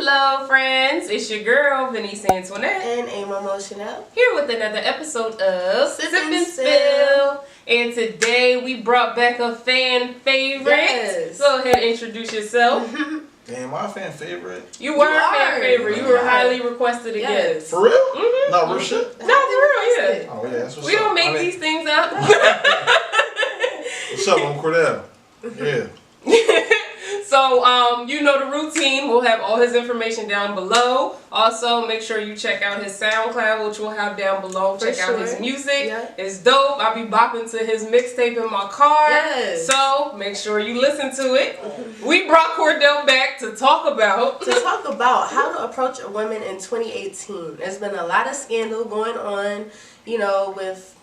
Hello, friends. It's your girl, Veniece Antoinette. And Amomo Chanel. Here with another episode of Sip and Spill. And today we brought back a fan favorite. Yes. Go ahead and introduce yourself. Damn, my fan favorite. You were a fan favorite. You were highly requested again. For real? Mm-hmm. No, real shit? No, for real, yeah. Oh, yeah, that's what's up. We don't make these things up. What's up, I'm Cordell. Yeah. So, you know the routine. We'll have all his information down below. Also, make sure you check out his SoundCloud, which we'll have down below. Check out his music. Yeah. It's dope. I'll be bopping to his mixtape in my car. Yes. So, make sure you listen to it. We brought Cordell back to talk about how to approach a woman in 2018. There's been a lot of scandal going on, you know, with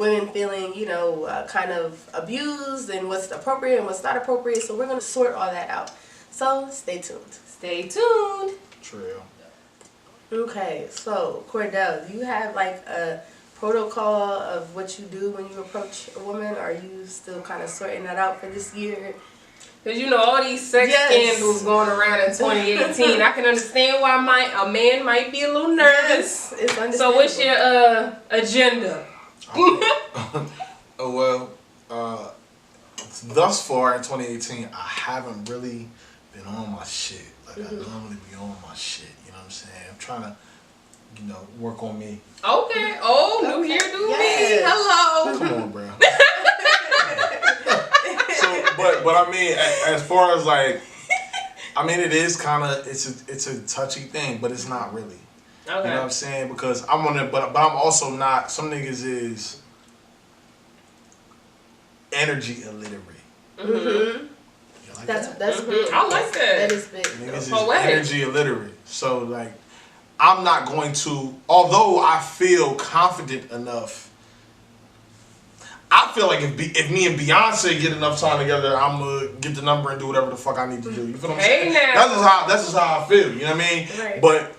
women feeling, you know, kind of abused and what's appropriate and what's not appropriate. So we're going to sort all that out. So stay tuned. Stay tuned. Trail. Okay, so Cordell, do you have like a protocol of what you do when you approach a woman? Or are you still kind of sorting that out for this year? Because you know all these sex scandals going around in 2018. I can understand why a man might be a little nervous. Yes, it's understandable. So what's your agenda? Thus far in 2018, I haven't really been on my shit. Like I normally be on my shit. You know what I'm saying? I'm trying to, you know, work on me. Okay. Oh, new here, new me. Hello. Come on, bro. But I mean, as far as like, I mean, it is kind of it's a touchy thing, but it's not really. Okay. You know what I'm saying? Because I'm on it, but I'm also not. Some niggas is energy illiterate. Mm-hmm. You like That's that? big. I like that. That is big. Niggas is Poetic. energy illiterate. So like, I'm not going to. Although I feel confident enough. I feel like if me and Beyonce get enough time together, I'm gonna get the number and do whatever the fuck I need to do. You feel what I'm saying? Now. That's just how I feel. You know what I mean? Right. But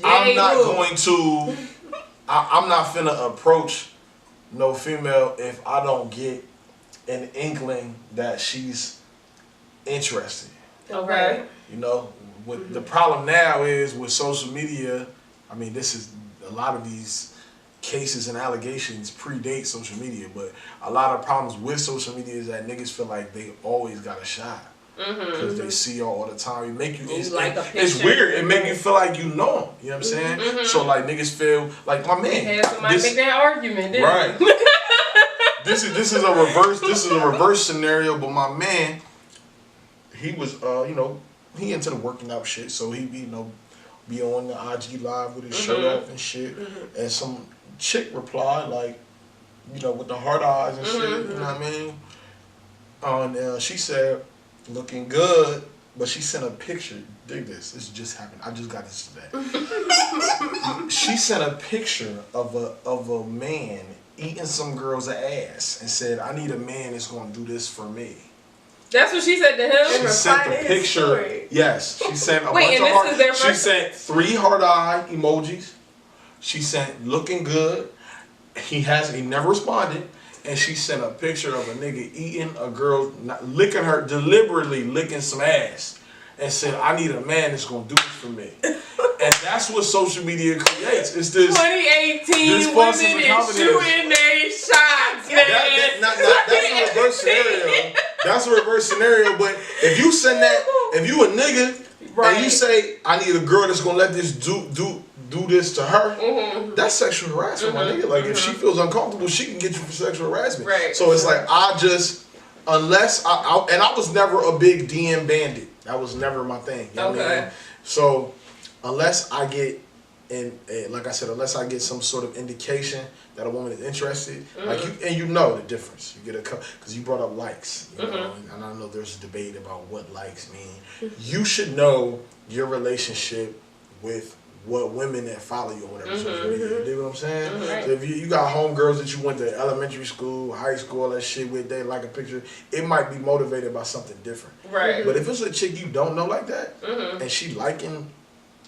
I'm not going to. I'm not finna approach no female if I don't get an inkling that she's interested. Okay. You know, what the problem now is with social media. I mean, this is a lot of these cases and allegations predate social media, but a lot of problems with social media is that niggas feel like they always got a shot because they see y'all all the time. It make you. It's weird. It make you feel like you know them. You know what I'm saying? So like niggas feel like my man. Had somebody make that argument, didn't right? This is a reverse. This is a reverse scenario. But my man, he was you know, he into the working out shit, so he be, you know, be on the IG live with his shirt off and shit, and some chick replied like, you know, with the hard eyes and shit. You know what I mean? And she said, looking good, but she sent a picture. Dig this. This just happened. I just got this today. She sent a picture of a man eating some girl's ass and said, "I need a man that's gonna do this for me." That's what she said to him? She sent the picture. Story. Yes. She sent a bunch of heart. Is their she sent 3 heart eye emojis. She sent looking good. He never responded. And she sent a picture of a nigga eating a girl, licking her, deliberately licking some ass. And said, "I need a man that's gonna do this for me." And that's what social media creates. It's this 2018 women is shooting their shots, man. That's a reverse scenario. That's a reverse scenario. But if you send that, if you a nigga and you say, "I need a girl that's gonna let this do this to her," that's sexual harassment, my nigga. Like if she feels uncomfortable, she can get you for sexual harassment. Right. So it's like unless I was never a big DM bandit. That was never my thing. You know what I mean? So unless I get like I said, unless I get some sort of indication that a woman is interested, like you know the difference. You get because you brought up likes, you know, and I know there's a debate about what likes mean. You should know your relationship with what women that follow you or whatever social media. You dig what I'm saying? So if you got homegirls that you went to elementary school, high school, all that shit with, they like a picture, it might be motivated by something different. Right. But if it's a chick you don't know like that, and she liking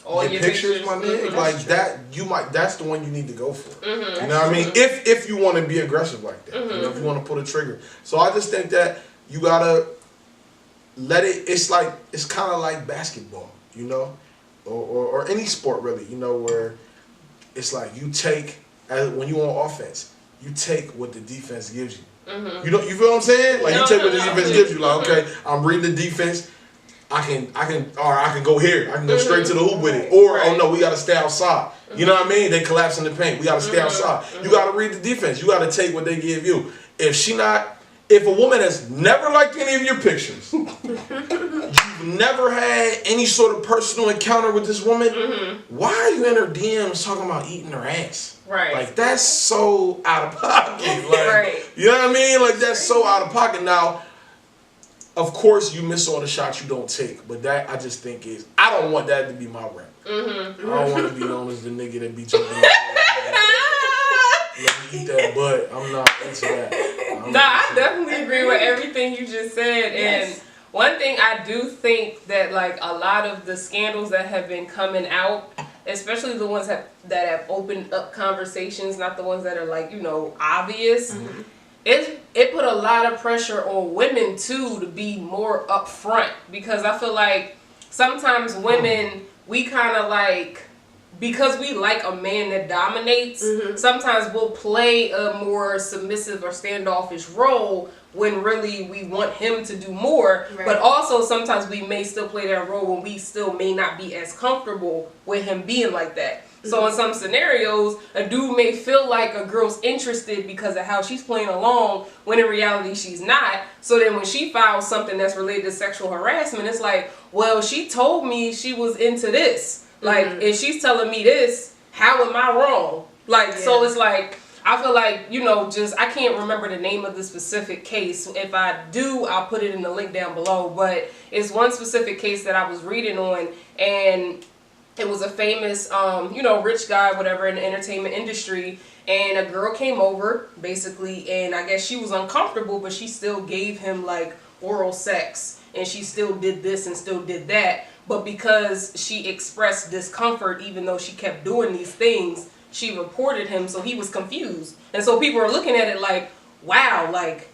all your pictures, my nigga, like that, that's the one you need to go for. You know what I mean? If you want to be aggressive like that, you know, if you want to pull a trigger. So I just think that you gotta let it. It's kind of like basketball, you know, or any sport really, you know, where it's like you take when you on offense, you take what the defense gives you. Mm-hmm. You feel what I'm saying? Like you take what the defense gives you. Like, okay, I'm reading the defense. I can go here. I can go straight to the hoop with it. Or oh no, we gotta stay outside. You know what I mean? They collapse in the paint. We gotta stay outside. You gotta read the defense. You gotta take what they give you. If a woman has never liked any of your pictures, you've never had any sort of personal encounter with this woman, why are you in her DMs talking about eating her ass? Right. Like, that's so out of pocket. Like, you know what I mean? Like, that's so out of pocket. Now, of course, you miss all the shots you don't take, but that I just think I don't want that to be my rep. I don't want to be known as the nigga that beat your ass. Let me eat that butt. I'm not into that. I definitely agree with everything you just said. Yes. And one thing I do think that like a lot of the scandals that have been coming out, especially the ones that have opened up conversations, not the ones that are like, you know, obvious, it put a lot of pressure on women too to be more upfront, because I feel like sometimes women, we kind of like, because we like a man that dominates, sometimes we'll play a more submissive or standoffish role when really we want him to do more. Right. But also sometimes we may still play that role when we still may not be as comfortable with him being like that. So in some scenarios, a dude may feel like a girl's interested because of how she's playing along, when in reality she's not. So then when she files something that's related to sexual harassment, it's like, well, she told me she was into this. Like, if she's telling me this, how am I wrong? Like, so it's like, I feel like, you know, I can't remember the name of the specific case. If I do, I'll put it in the link down below. But it's one specific case that I was reading on, and it was a famous, you know, rich guy, whatever, in the entertainment industry. And a girl came over, basically, and I guess she was uncomfortable, but she still gave him, like, oral sex. And she still did this and still did that. But because she expressed discomfort, even though she kept doing these things, she reported him, so he was confused. And so people are looking at it like, wow, like,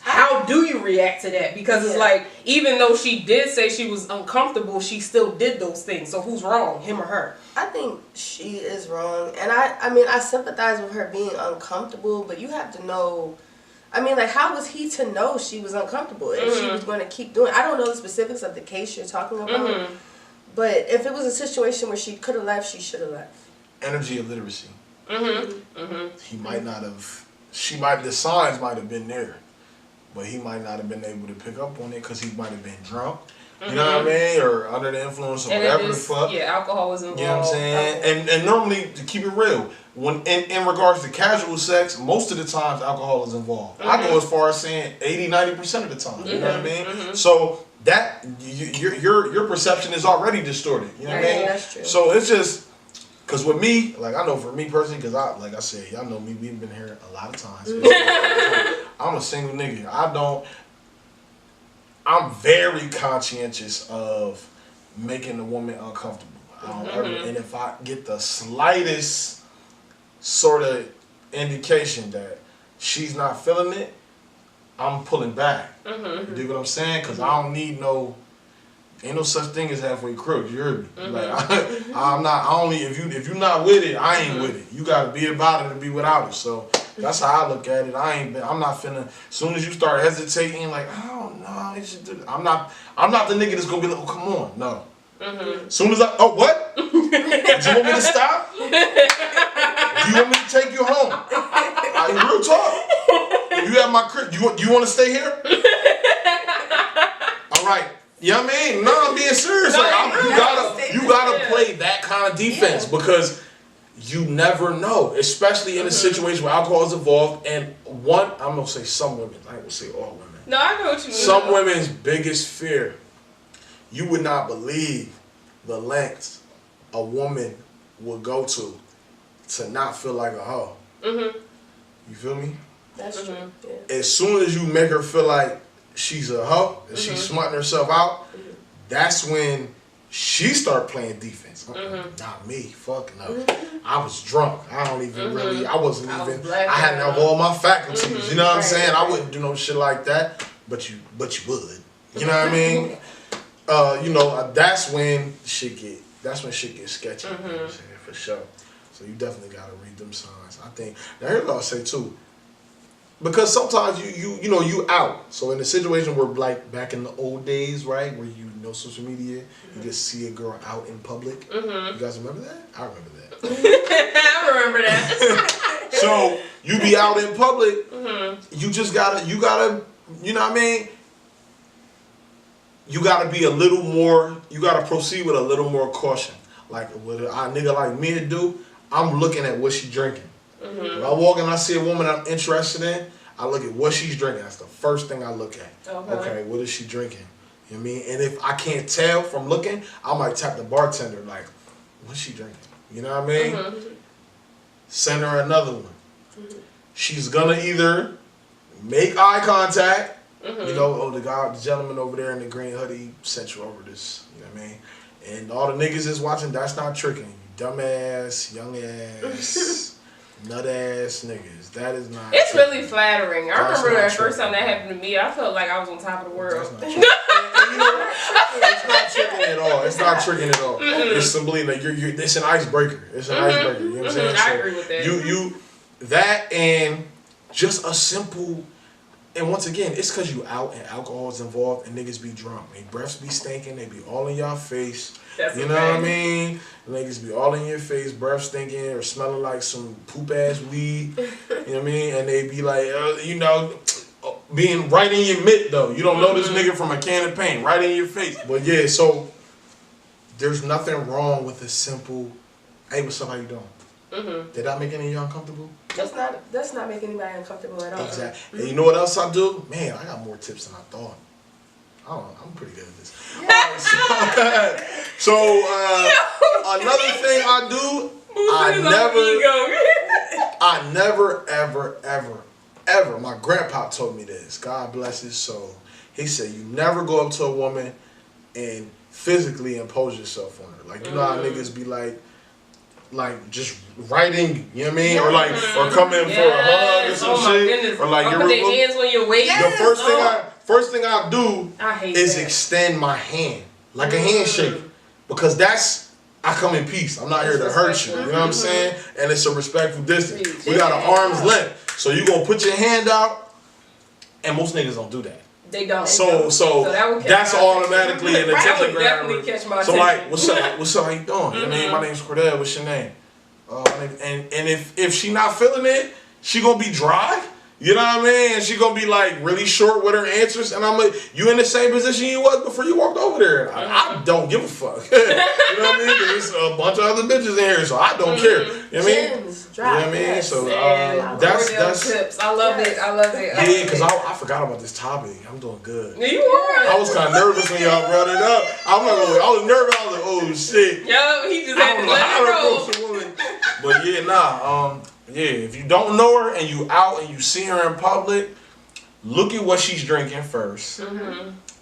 how do you react to that? Because it's like, even though she did say she was uncomfortable, she still did those things. So who's wrong, him or her? I think she is wrong. And I mean, I sympathize with her being uncomfortable, but you have to know, I mean, like, how was he to know she was uncomfortable if she was going to keep doing it? I don't know the specifics of the case you're talking about, but if it was a situation where she could have left, she should have left. Energy of literacy. He might not have, the signs might have been there, but he might not have been able to pick up on it because he might have been drunk. You know what I mean? Or under the influence of whatever the fuck. Yeah, alcohol was involved. You know what I'm saying? And normally, to keep it real, when in regards to casual sex, most of the times alcohol is involved. I go as far as saying 80-90% of the time. You know what I mean? So that your perception is already distorted. You know what I mean? That's true. So it's just, because with me, like, I know for me personally, because like I said, y'all know me, we've been here a lot of times. I'm a single nigga. I'm very conscientious of making a woman uncomfortable. I don't ever, and if I get the slightest sort of indication that she's not feeling it, I'm pulling back. You dig what I'm saying? Because I don't need ain't no such thing as halfway crooks. You heard me? Like, if you're not with it, I ain't with it. You gotta be about it to be without it. So that's how I look at it. I'm not finna, as soon as you start hesitating, like, I don't know, they should do that. I'm not the nigga that's gonna be like, oh, come on, no. As soon as what? Do you want me to stop? Do you want me to take you home? Real talk. If you have my crib, do you want to stay here? All right. You know what I mean? No, I'm being serious. You gotta play that kind of defense because you never know, especially in a situation where alcohol is involved. And I'm gonna say some women. I ain't gonna say all women. No, I know what you mean. Some women's biggest fear, you would not believe the lengths a woman would go to not feel like a hoe. You feel me? That's true. Yeah. As soon as you make her feel like she's a hoe and she's smutting herself out, that's when she start playing defense. Not me. Fuck no. I was drunk. I don't even really. I hadn't have all my faculties. You know what I'm saying? I wouldn't do no shit like that. But you would. You know what I mean? That's when shit gets sketchy. You know what I'm saying? For sure. So you definitely gotta read them signs. I think. Now here's what I'll say too. Because sometimes you out. So in a situation where like back in the old days, right, where social media, you just see a girl out in public. You guys remember that? I remember that. I remember that. So you be out in public, you just gotta, you know what I mean? You gotta be a little more, you gotta proceed with a little more caution. Like what a nigga like me to do, I'm looking at what she drinking. When I walk and I see a woman I'm interested in, I look at what she's drinking. That's the first thing I look at. Okay, what is she drinking? You know what I mean? And if I can't tell from looking, I might tap the bartender like, what's she drinking? You know what I mean? Send her another one. She's gonna either make eye contact, the gentleman over there in the green hoodie sent you over this, you know what I mean? And all the niggas is watching, that's not tricking. You dumbass, young ass, nut ass niggas. That is not It's tricking. Really flattering. I remember that first time that happened to me, I felt like I was on top of the world. That's not tricking. It's not tricking at all. It's not tricking at all. It's simply like it's an icebreaker. It's an icebreaker. You know what I'm saying? I agree with that. That and just a simple. And once again, it's because you out and alcohol's involved and niggas be drunk. They breaths be stinking. They be all in your face. That's you know what I mean? Niggas be all in your face, breath stinking or smelling like some poop ass weed. You know what I mean? And they be like, being right in your mitt though. You don't know this nigga from a can of paint, right in your face. But yeah, so there's nothing wrong with a simple, hey, what's up? How you doing? Did that make any of you uncomfortable? That's not making anybody uncomfortable at all. Exactly. And you know what else I do? Man, I got more tips than I thought. I don't know. I'm pretty good at this. Yeah. So another thing I do, I never, ever, my grandpa told me this. God bless his soul. He said, you never go up to a woman and physically impose yourself on her. Like, you know how niggas be like just writing, you know what I mean? Or come in for a hug or some shit. Goodness. Or like put their hands on your waist. The first thing I do is that. extend my hand. Like a handshake. Because I come in peace. I'm not here to hurt you. You know what I'm saying? And it's a respectful distance. We got an arm's length. So you gonna put your hand out, and most niggas don't do that. They don't. So that's automatically an attention grabber. So like, what's up? What's up? How you doing? You know what I mean? My name's Cordell. What's your name? And if she not feeling it, she gonna be dry. You know what I mean? And she gonna be like really short with her answers. And I'm like, you in the same position you was before you walked over there. I don't give a fuck. You know what I mean? There's a bunch of other bitches in here, so I don't care. You know what I mean? You know what I mean? So that's tips. I love it. Yeah, because I forgot about this topic. I'm doing good. You are. I was kind of nervous when y'all brought it up. I'm not gonna. I was nervous. I was like, oh shit. Yo, he just had to let it roll. But yeah, yeah, if you don't know her and you out and you see her in public, look at what she's drinking first.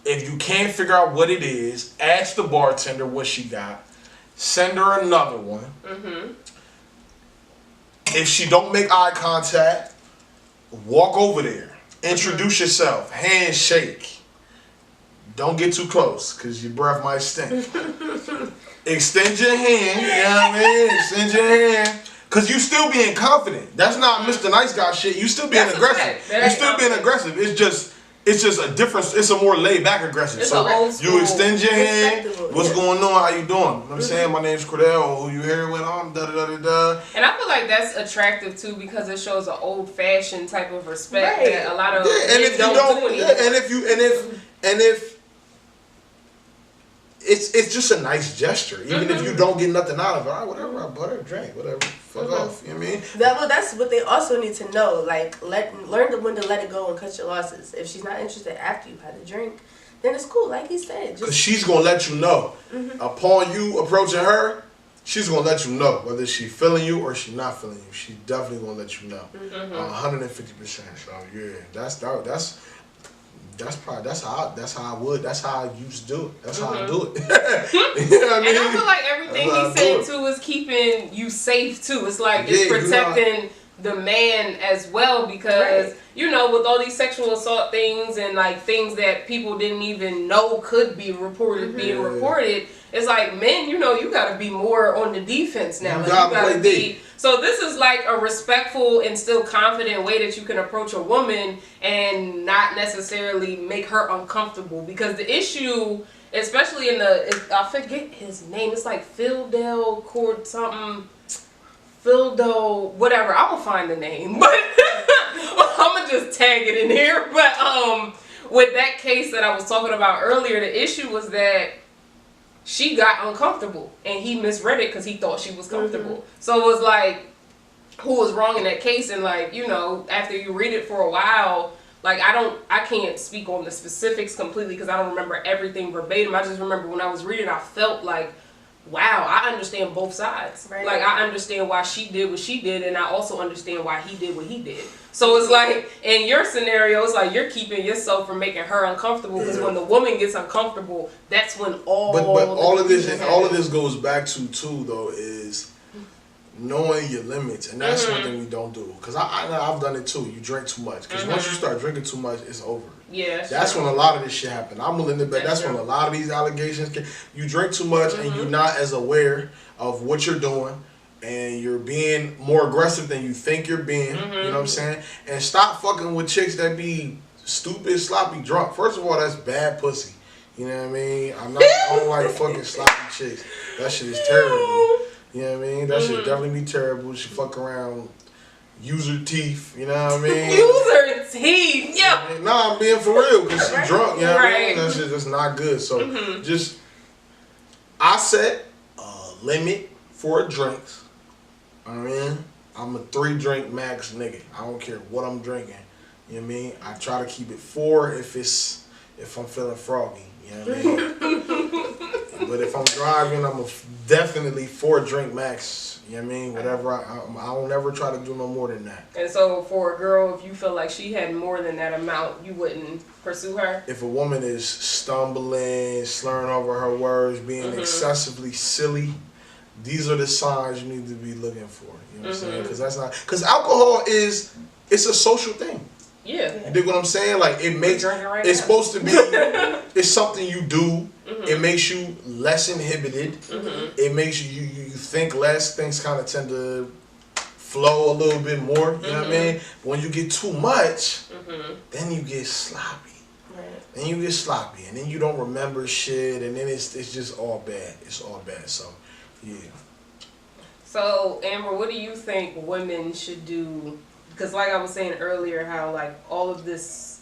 If you can't figure out what it is, ask the bartender what she got. Send her another one. If she don't make eye contact, walk over there. Introduce yourself. Handshake. Don't get too close because your breath might stink. Extend your hand. You know what I mean? Extend your hand. Because you still being confident. That's not Mr. Nice Guy shit. You still being aggressive. You still being aggressive. It's just a different, it's a more laid back aggressive. It's so you extend your hand. What's going on? How you doing? You know what I'm saying? My name's Cordell. Who you here with? Da-da-da-da-da. And I feel like that's attractive too because it shows an old fashioned type of respect that a lot of men don't do anymore. And if it's just a nice gesture. Even if you don't get nothing out of it. All right, whatever, I bought her a drink, whatever. Fuck off. You know what I mean? That's what they also need to know. Like, learn when to let it go and cut your losses. If she's not interested after you've had a drink, then it's cool. Like he said. Because she's going to let you know. Upon you approaching her, she's going to let you know whether she's feeling you or she's not feeling you. She's definitely going to let you know. 150%. So, yeah, that's how I used to do it. That's how I do it. You know what I mean? And I feel like everything he said too is keeping you safe too. It's like it's protecting the man as well, because you know, with all these sexual assault things and like things that people didn't even know could be reported being reported, it's like, men, you know, you gotta be more on the defense now. You like, gotta be. So this is like a respectful and still confident way that you can approach a woman and not necessarily make her uncomfortable, because the issue, especially in I forget his name, it's like Cordell Fildo, whatever. I'm gonna find the name, but I'm gonna just tag it in here. But with that case that I was talking about earlier, the issue was that she got uncomfortable and he misread it because he thought she was comfortable. So it was like, who was wrong in that case? And like, you know, after you read it for a while, like I can't speak on the specifics completely because I don't remember everything verbatim. I just remember when I was reading, I felt like, wow, I understand both sides. Right. Like, I understand why she did what she did, and I also understand why he did what he did. So it's like, in your scenario, it's like you're keeping yourself from making her uncomfortable, because when the woman gets uncomfortable, that's when all of this goes back to too, though, is knowing your limits, and that's one thing we don't do. Because I've done it too. You drink too much. Because once you start drinking too much, it's over. Yeah, that's when a lot of this shit happen. I'm willing to bet that's when a lot of these allegations you drink too much and you're not as aware of what you're doing, and you're being more aggressive than you think you're being. You know what I'm saying? And stop fucking with chicks that be stupid, sloppy drunk. First of all, that's bad pussy. You know what I mean? I don't like fucking sloppy chicks. That shit is terrible. You know what I mean? That shit definitely be terrible. She fuck around. Use her teeth, you know what I mean? Use her teeth, yeah. Nah, I'm being for real, because she drunk, you know what I mean? That shit just not good. So just, I set a limit for drinks. I mean, I'm a 3-drink max nigga. I don't care what I'm drinking. You know what I mean? I try to keep it 4 if I'm feeling froggy. You know what I mean? But if I'm driving, I'm definitely 4-drink max. You know what I mean? Whatever. I don't ever try to do no more than that. And so for a girl, if you feel like she had more than that amount, you wouldn't pursue her? If a woman is stumbling, slurring over her words, being excessively silly, these are the signs you need to be looking for. You know what I'm saying? Because alcohol it's a social thing. Yeah. You dig what I'm saying? Like, it's supposed to be, it's something you do. It makes you less inhibited. It makes you think less. Things kind of tend to flow a little bit more. You know what I mean? But when you get too much, then you get sloppy. Right. Then you get sloppy, and then you don't remember shit, and then it's just all bad. It's all bad. So, yeah. So, Amber, what do you think women should do? Because like I was saying earlier, how like all of this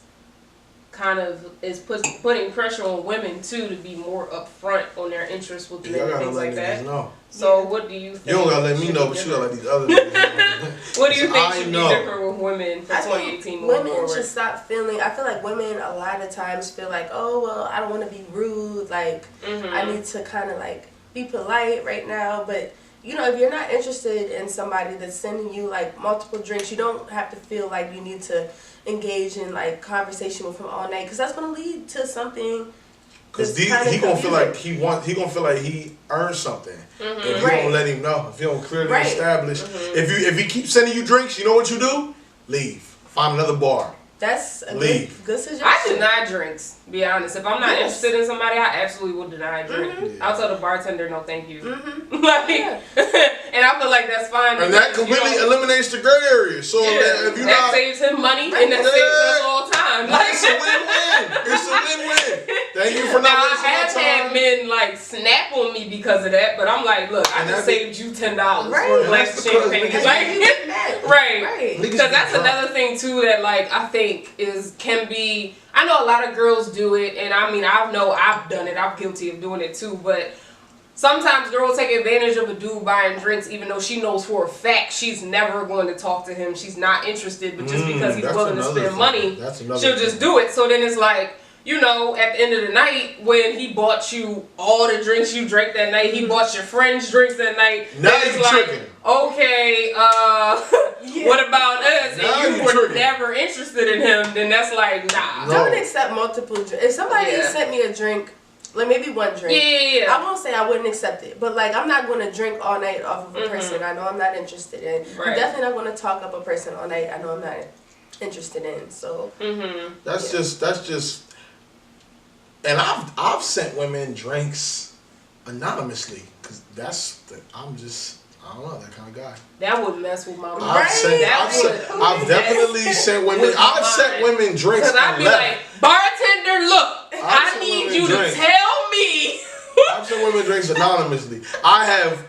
kind of is putting pressure on women too to be more upfront on their interests with men and things like that. So what do you think? You don't gotta let me know, but you gotta let these other niggas. What do you think should be different with women for 2018 moving women forward? should stop feeling, I feel like women a lot of times feel like, oh well, I don't want to be rude, like I need to kind of like be polite right now, but you know, if you're not interested in somebody that's sending you like multiple drinks, you don't have to feel like you need to engage in like conversation with him all night, because that's going to lead to something. Because he gonna feel like he gonna feel like he earned something if you don't let him know. If you don't clearly establish, if he keeps sending you drinks, you know what you do? Leave. Find another bar. That's a good suggestion. I deny drinks, be honest. If I'm not interested in somebody, I absolutely will deny a drink. I'll tell the bartender, no thank you. And I feel like that's fine. And that completely eliminates the gray area. So if you that saves him money, and that saves us all time. Like, it's a win-win. It's a win-win. Thank you for not now, wasting my time. I have had men like snap on me because of that, but I'm like, look, I just saved you $10 for a glass of champagne. Right. Because that's another thing too that like I think can be. I know a lot of girls do it, and I mean I know I've done it. I'm guilty of doing it too, but sometimes girls take advantage of a dude buying drinks, even though she knows for a fact she's never going to talk to him. She's not interested, but just because he's willing to spend money, she'll just do it. So then it's like, you know, at the end of the night, when he bought you all the drinks you drank that night, he bought your friends drinks that night. Now you're tricking. Okay, what about us? Now and you were never interested in him, then that's like, nah. Don't accept multiple drinks. If somebody sent me a drink Like maybe one drink. Yeah. I won't say I wouldn't accept it, but like I'm not going to drink all night off of a person I know I'm not interested in. Right. I'm definitely not going to talk up a person all night I know I'm not interested in. So that's just, and I've sent women drinks anonymously because I don't know, that kind of guy. That would mess with my mind. I've definitely sent women. I've sent women drinks. Because I'd be like, bartender, look, I need you to tell me. I've sent women drinks anonymously. I have,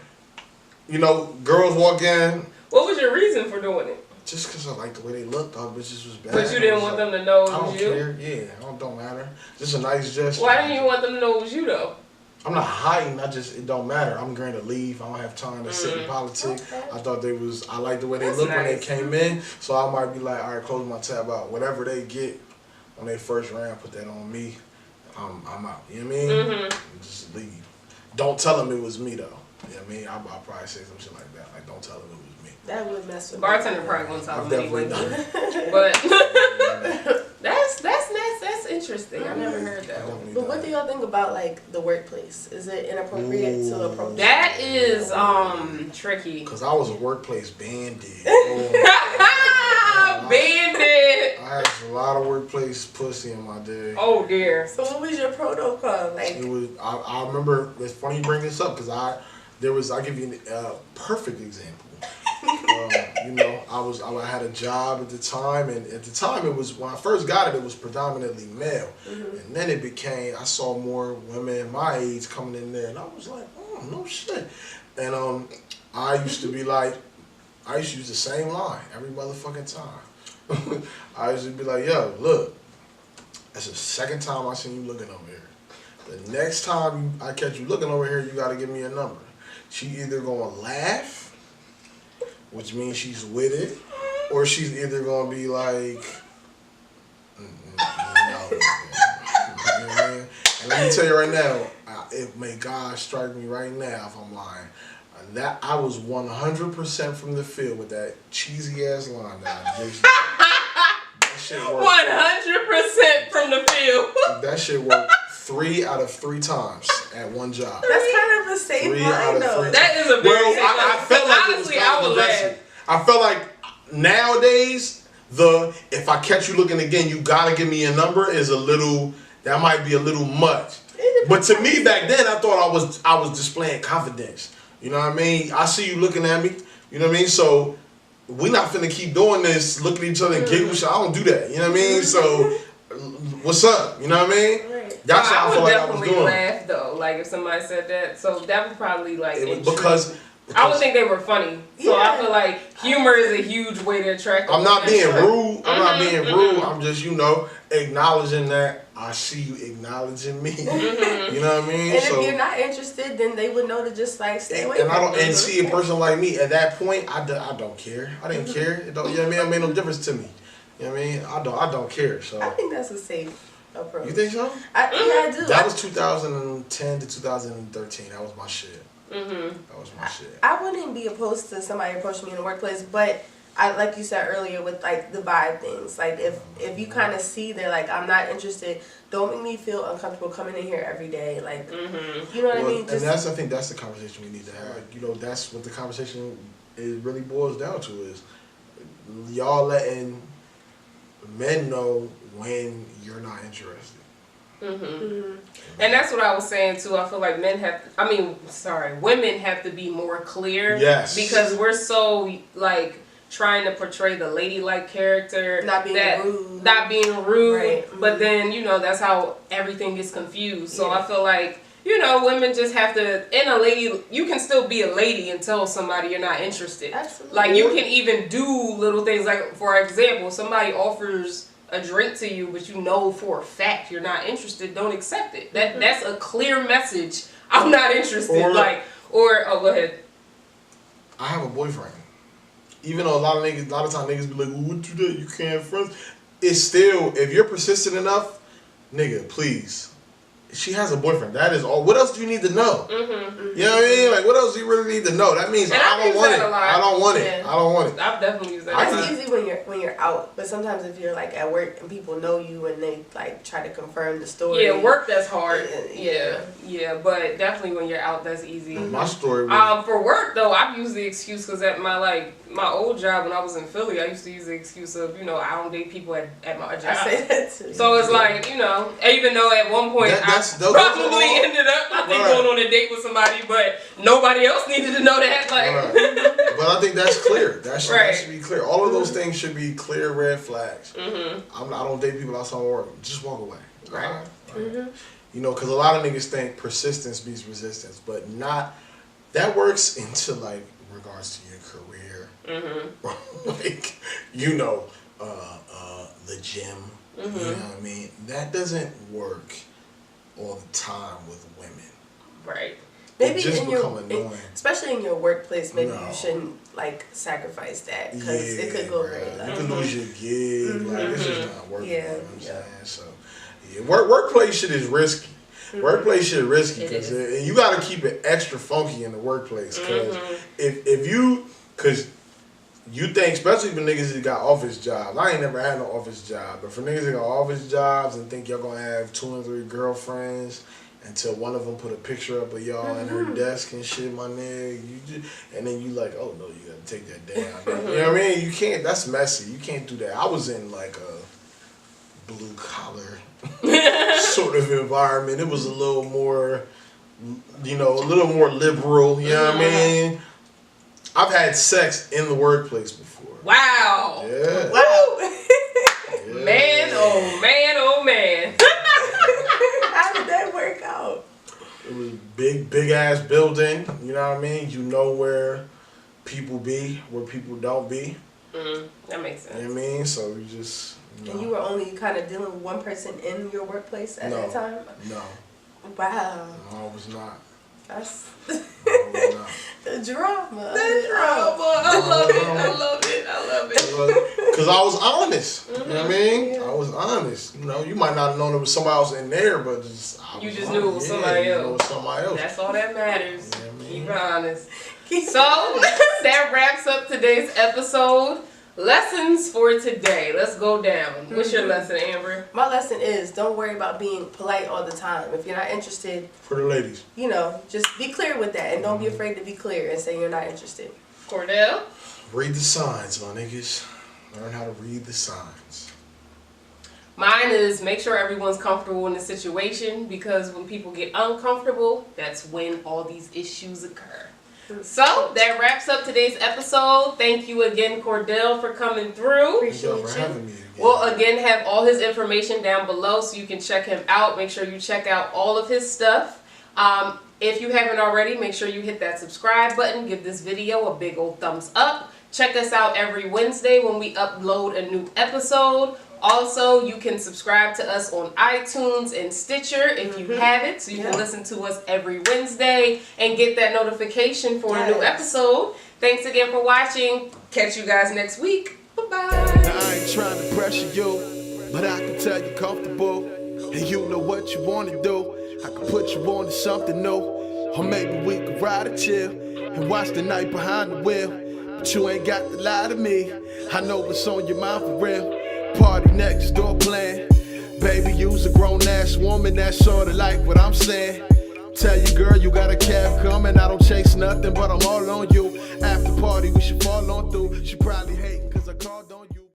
girls walk in. What was your reason for doing it? Just because I like the way they looked, thought bitches was bad. But you didn't want them to know it was you? I don't care. Yeah, it don't matter. Just a nice gesture. Why didn't you want them to know it was you though? I'm not hiding. It don't matter. I'm going to leave. I don't have time to sit in politics. Okay. I thought I liked the way they looked when they came in. So I might be like, all right, close my tab out. Whatever they get on their first round, put that on me. I'm out. You know what I mean? Just leave. Don't tell them it was me though. You know what I mean? I'll probably say some shit like that. Like, don't tell them it was me. that would mess with Bartender probably won't tell I've them definitely anyway. done it. But that's interesting. I never heard that one. But what do y'all think about like the workplace? Is it inappropriate to approach? That is tricky. Cause I was a workplace bandit. Bandit. I had a lot of workplace pussy in my day. Oh dear. So what was your protocol like? It was. I remember. It's funny you bring this up because I'll give you a perfect example. I had a job at the time, and at the time it was, when I first got it was predominantly male, and then it became, I saw more women my age coming in there, and I was like, oh no shit, and I used to be like, I used to use the same line every motherfucking time. I used to be like, yo, look, that's the second time I seen you looking over here. The next time I catch you looking over here, you gotta give me a number. She either gonna laugh, which means she's with it, or she's either gonna be like, no. You know what I mean? And let me tell you right now, may God strike me right now if I'm lying. That I was 100% from the field with that cheesy ass line that I did. That shit worked. 100% from the field. That shit worked 3 out of 3 times at one job. That's kind of a safe line though. That is a very safe line. I felt like honestly, it was kind of aggressive. I felt like nowadays, if I catch you looking again, you gotta give me a number that might be a little much. But to me back then, I thought I was displaying confidence. You know what I mean? I see you looking at me. You know what I mean? So we not finna keep doing this, looking at each other and giggle. I don't do that. You know what I mean? So what's up? You know what I mean? Right. That's how I feel like I was definitely doing. laugh though, like if somebody said that. So that would probably like because I would think they were funny. So I feel like humor is a huge way to attract. I'm not being rude. I'm not being rude. I'm just, acknowledging that I see you acknowledging me. You know what I mean? And if you're not interested, then they would know to just like stay away. And see a person like me at that point, I don't care. I didn't care. It don't, you know what I mean? It made no difference to me. You know what I mean? I don't care. So I think that's a safe approach. You think so? I do. That was 2010 to 2013. That was my shit. That was my shit. I wouldn't be opposed to somebody approaching me in the workplace, but I, like you said earlier, with like the vibe things. Like if you kind of see that like I'm not interested, don't make me feel uncomfortable coming in here every day. Like you know what I mean? And I think that's the conversation we need to have. That's what the conversation really boils down to is y'all letting men know when you're not interested. And that's what I was saying too. I feel like women have to be more clear. Yes. Because we're so like trying to portray the ladylike character, not being rude, right. But then that's how everything gets confused. So I feel like women just have to. You can still be a lady and tell somebody you're not interested. Absolutely. Like you can even do little things. Like for example, somebody offers a drink to you, but for a fact you're not interested, don't accept it. That's a clear message. I'm not interested. Go ahead. I have a boyfriend. Even though a lot of times niggas be like, well, what you do? You can't front. It's still, if you're persistent enough, nigga, please. she has a boyfriend. That is all. What else do you need to know? Mm-hmm. You know what I mean? Like, what else do you really need to know? That means I don't want it. I don't want it. I don't want it. I've definitely used that. It's easy when you're out, but sometimes if you're like at work and people know you and they like try to confirm the story. Yeah, work that's hard. Yeah, but definitely when you're out, that's easy. My story was, for work though, I've used the excuse because at my old job when I was in Philly, I used to use the excuse of I don't date people at my job. I say that too. So it's like even though at one point I probably ended up going on a date with somebody, but nobody else needed to know that. Like, but I think that's clear. That should be clear. All of those things should be clear red flags. Mm-hmm. I don't date people outside my work. Just walk away. Right. Because a lot of niggas think persistence beats resistance, but not. That works into like regards to your career, like the gym. You know what I mean? That doesn't work all the time with women. Right. Maybe just become annoying. Especially in your workplace, maybe you shouldn't like sacrifice that because it could go very You could lose your gig. Like it's just not working. Yeah. You know what I'm saying? So workplace shit is risky. Workplace shit is risky because you got to keep it extra funky in the workplace because because you think, especially for niggas that got office jobs. I ain't never had no office job, but for niggas that got office jobs and think y'all gonna have 2 and 3 girlfriends until one of them put a picture up of y'all in her desk and shit, my nigga. And then you like, oh no, you gotta take that down. You know what I mean? You can't. That's messy. You can't do that. I was in like a blue collar sort of environment. It was a little more, a little more liberal. You know what I mean? I've had sex in the workplace before. Wow. Yeah. Wow. Yeah. Man, oh man, oh man. How did that work out? It was big ass building. You know what I mean? You know where people be, where people don't be. That makes sense. You know what I mean? So you just. And you were only kind of dealing with one person in your workplace at that time? No. Wow. No, I was not. That's The drama. I love it. Because I was honest. You know what I mean? I was honest. You might not have known there was somebody else in there, but you just knew it was somebody else. You knew it was somebody else. That's all that matters. You know what I mean? Keep it honest. So that wraps up today's episode. Lessons for today. Let's go down. What's your lesson, Amber? My lesson is don't worry about being polite all the time. If you're not interested, for the ladies, just be clear with that and don't be afraid to be clear and say you're not interested. Cordell? Read the signs, my niggas. Learn how to read the signs. Mine is make sure everyone's comfortable in the situation because when people get uncomfortable, that's when all these issues occur. So that wraps up today's episode. Thank you again, Cordell, for coming through. Appreciate you. For having me again. We'll again have all his information down below so you can check him out. Make sure you check out all of his stuff. If you haven't already, make sure you hit that subscribe button. Give this video a big old thumbs up. Check us out every Wednesday when we upload a new episode. Also, you can subscribe to us on iTunes and Stitcher if you have it, so you can listen to us every Wednesday and get that notification for a new episode. Thanks again for watching. Catch you guys next week. Bye-bye. I ain't trying to pressure you, but I can tell you comfortable, and you know what you want to do. I can put you on to something new, or maybe we could ride and chill and watch the night behind the wheel. But you ain't got to lie to me. I know what's on your mind for real. Party next door playing. Baby, you's a grown-ass woman, that's sorta like what I'm saying. Tell you, girl, you got a cab coming. I don't chase nothing, but I'm all on you. After party, we should fall on through. She probably hate